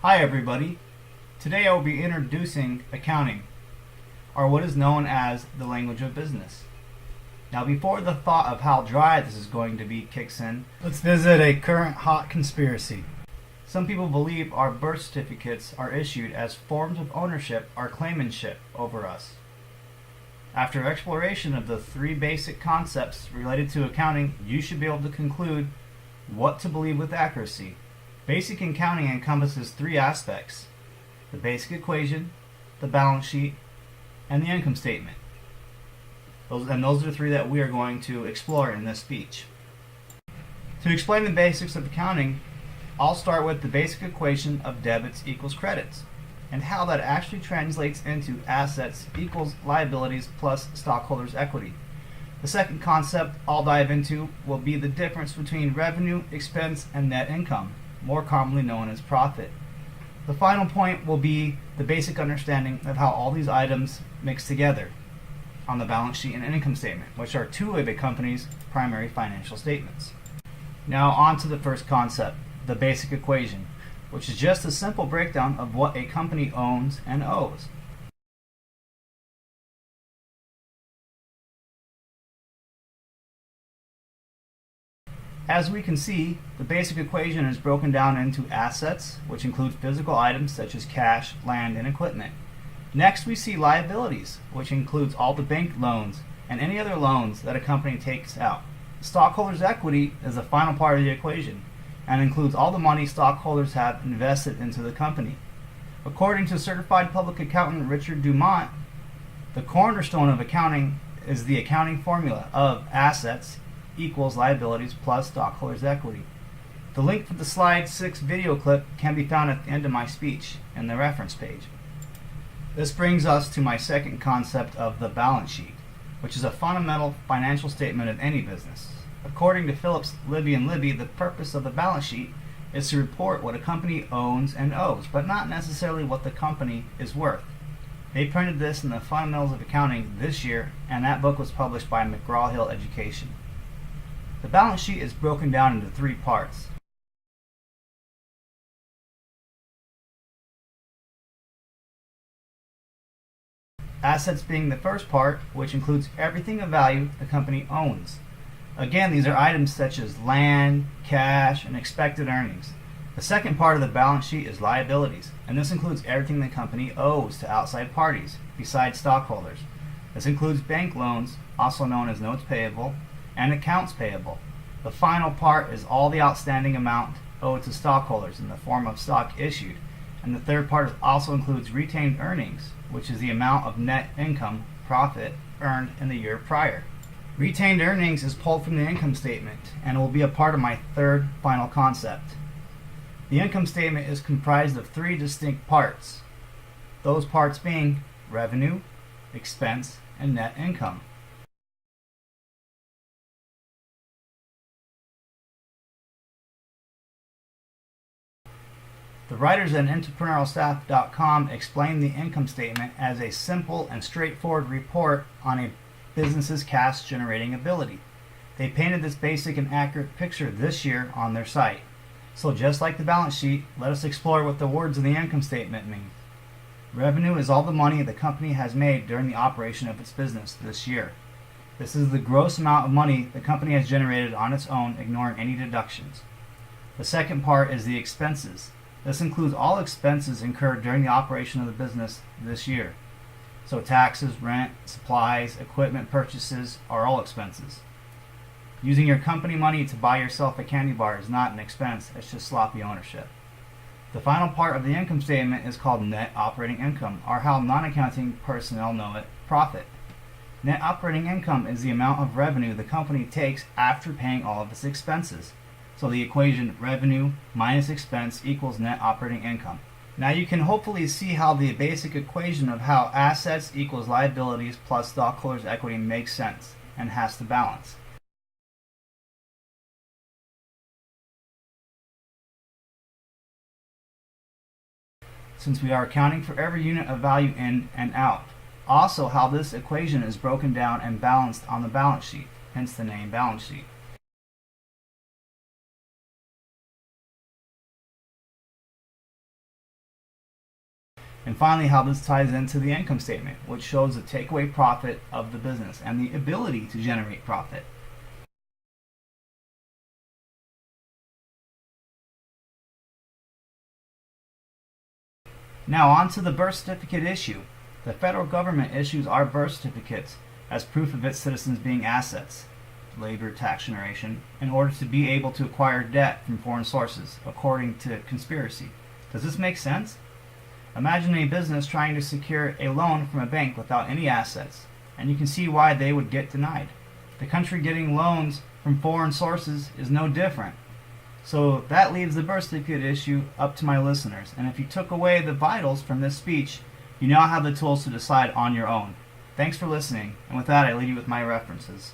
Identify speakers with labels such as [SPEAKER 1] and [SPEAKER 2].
[SPEAKER 1] Hi everybody. Today I will be introducing accounting, or what is known as the language of business. Now before the thought of how dry this is going to be kicks in, let's visit a current hot conspiracy. Some people believe our birth certificates are issued as forms of ownership or claimantship over us. After exploration of the three basic concepts related to accounting, you should be able to conclude what to believe with accuracy. Basic accounting encompasses three aspects: the basic equation, the balance sheet, and the income statement. Those are the three that we are going to explore in this speech. To explain the basics of accounting, I'll start with the basic equation of debits equals credits, and how that actually translates into assets equals liabilities plus stockholders' equity. The second concept I'll dive into will be the difference between revenue, expense, and net income, more commonly known as profit. The final point will be the basic understanding of how all these items mix together on the balance sheet and income statement, which are two of a company's primary financial statements. Now on to the first concept, the basic equation, which is just a simple breakdown of what a company owns and owes. As we can see, the basic equation is broken down into assets, which include physical items such as cash, land, and equipment. Next, we see liabilities, which includes all the bank loans and any other loans that a company takes out. Stockholders' equity is the final part of the equation and includes all the money stockholders have invested into the company. According to certified public accountant Richard Dumont, the cornerstone of accounting is the accounting formula of assets equals liabilities plus stockholders' equity. The link for the slide 6 video clip can be found at the end of my speech in the reference page. This brings us to my second concept of the balance sheet, which is a fundamental financial statement of any business. According to Phillips, Libby, and Libby, the purpose of the balance sheet is to report what a company owns and owes, but not necessarily what the company is worth. They printed this in the Fundamentals of Accounting this year, and that book was published by McGraw-Hill Education. The balance sheet is broken down into three parts. Assets being the first part, which includes everything of value the company owns. Again, these are items such as land, cash, and expected earnings. The second part of the balance sheet is liabilities, and this includes everything the company owes to outside parties, besides stockholders. This includes bank loans, also known as notes payable, and accounts payable. The final part is all the outstanding amount owed to stockholders in the form of stock issued. And the third part also includes retained earnings, which is the amount of net income, profit, earned in the year prior. Retained earnings is pulled from the income statement and will be a part of my third final concept. The income statement is comprised of three distinct parts, those parts being revenue, expense, and net income. The writers at entrepreneurialstaff.com explain the income statement as a simple and straightforward report on a business's cash generating ability. They painted this basic and accurate picture this year on their site. So just like the balance sheet, let us explore what the words in the income statement mean. Revenue is all the money the company has made during the operation of its business this year. This is the gross amount of money the company has generated on its own, ignoring any deductions. The second part is the expenses. This includes all expenses incurred during the operation of the business this year. So taxes, rent, supplies, equipment purchases are all expenses. Using your company money to buy yourself a candy bar is not an expense, it's just sloppy ownership. The final part of the income statement is called net operating income, or how non-accounting personnel know it, profit. Net operating income is the amount of revenue the company takes after paying all of its expenses. So the equation revenue minus expense equals net operating income. Now you can hopefully see how the basic equation of how assets equals liabilities plus stockholders' equity makes sense and has to balance. Since we are accounting for every unit of value in and out. Also how this equation is broken down and balanced on the balance sheet, hence the name balance sheet. And finally, how this ties into the income statement, which shows the takeaway profit of the business and the ability to generate profit. Now on to the birth certificate issue. The federal government issues our birth certificates as proof of its citizens being assets, labor tax generation, in order to be able to acquire debt from foreign sources, according to conspiracy. Does this make sense? Imagine a business trying to secure a loan from a bank without any assets, and you can see why they would get denied. The country getting loans from foreign sources is no different. So that leaves the birth certificate issue up to my listeners. And if you took away the vitals from this speech, you now have the tools to decide on your own. Thanks for listening, and with that I leave you with my references.